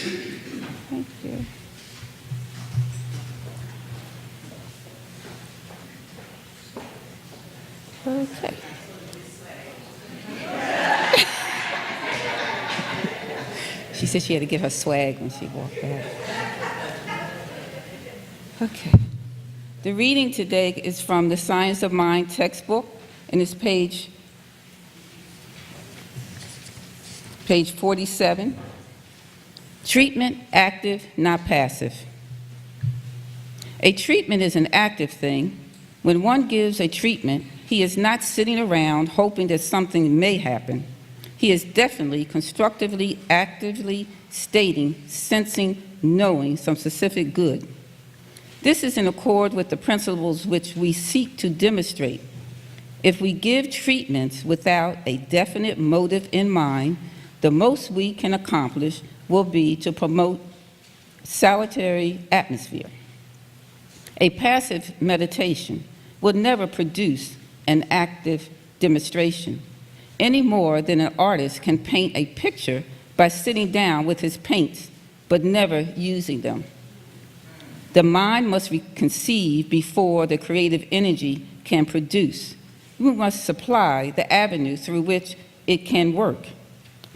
Thank you. Okay. She said she had to get her swag when she walked out. Okay. The reading today is from the Science of Mind textbook, and it's page 47. Treatment, active, not passive. A treatment is an active thing. When one gives a treatment, he is not sitting around hoping that something may happen. He is definitely, constructively, actively stating, sensing, knowing some specific good. This is in accord with the principles which we seek to demonstrate. If we give treatments without a definite motive in mind, the most we can accomplish will be to promote salutary atmosphere. A passive meditation will never produce an active demonstration, any more than an artist can paint a picture by sitting down with his paints, but never using them. The mind must be conceived before the creative energy can produce. We must supply the avenue through which it can work.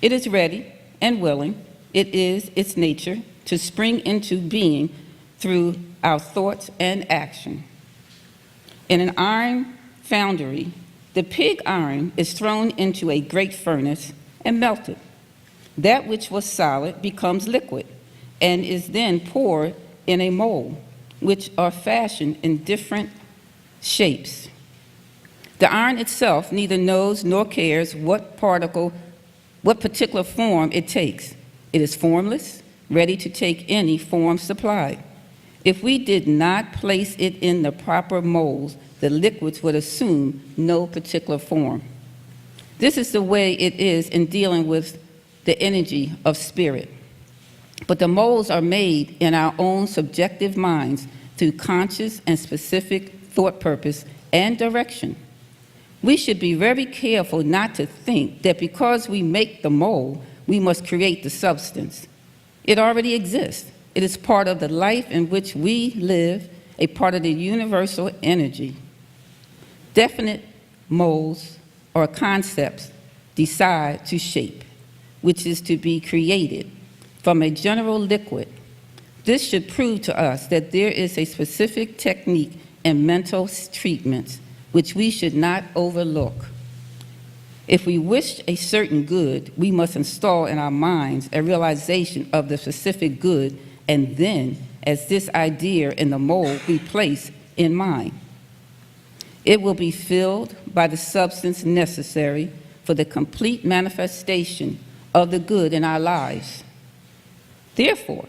It is ready and willing. It is its nature to spring into being through our thoughts and action. In an iron foundry, the pig iron is thrown into a great furnace and melted. That which was solid becomes liquid and is then poured in a mold, which are fashioned in different shapes. The iron itself neither knows nor cares what particular form it takes. It is formless, ready to take any form supplied. If we did not place it in the proper molds, the liquids would assume no particular form. This is the way it is in dealing with the energy of spirit. But the molds are made in our own subjective minds through conscious and specific thought purpose and direction. We should be very careful not to think that because we make the mold, we must create the substance. It already exists. It is part of the life in which we live, a part of the universal energy. Definite molds or concepts decide to shape, which is to be created from a general liquid. This should prove to us that there is a specific technique in mental treatments which we should not overlook. If we wish a certain good, we must install in our minds a realization of the specific good, and then, as this idea in the mold we place in mind, it will be filled by the substance necessary for the complete manifestation of the good in our lives. Therefore,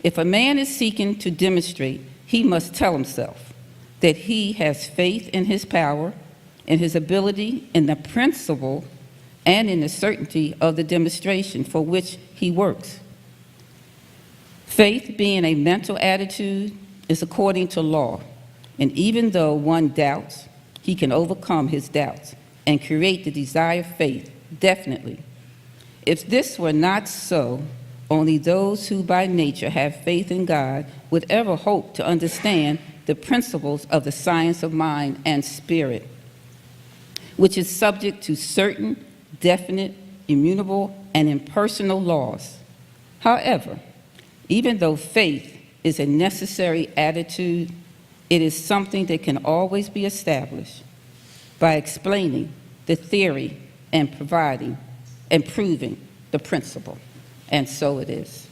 if a man is seeking to demonstrate, he must tell himself that he has faith in his power, in his ability, in the principle, and in the certainty of the demonstration for which he works. Faith, being a mental attitude, is according to law, and even though one doubts, he can overcome his doubts and create the desired faith, definitely. If this were not so, only those who by nature have faith in God would ever hope to understand the principles of the science of mind and spirit, which is subject to certain, definite, immutable, and impersonal laws. However, even though faith is a necessary attitude, it is something that can always be established by explaining the theory and providing and proving the principle. And so it is.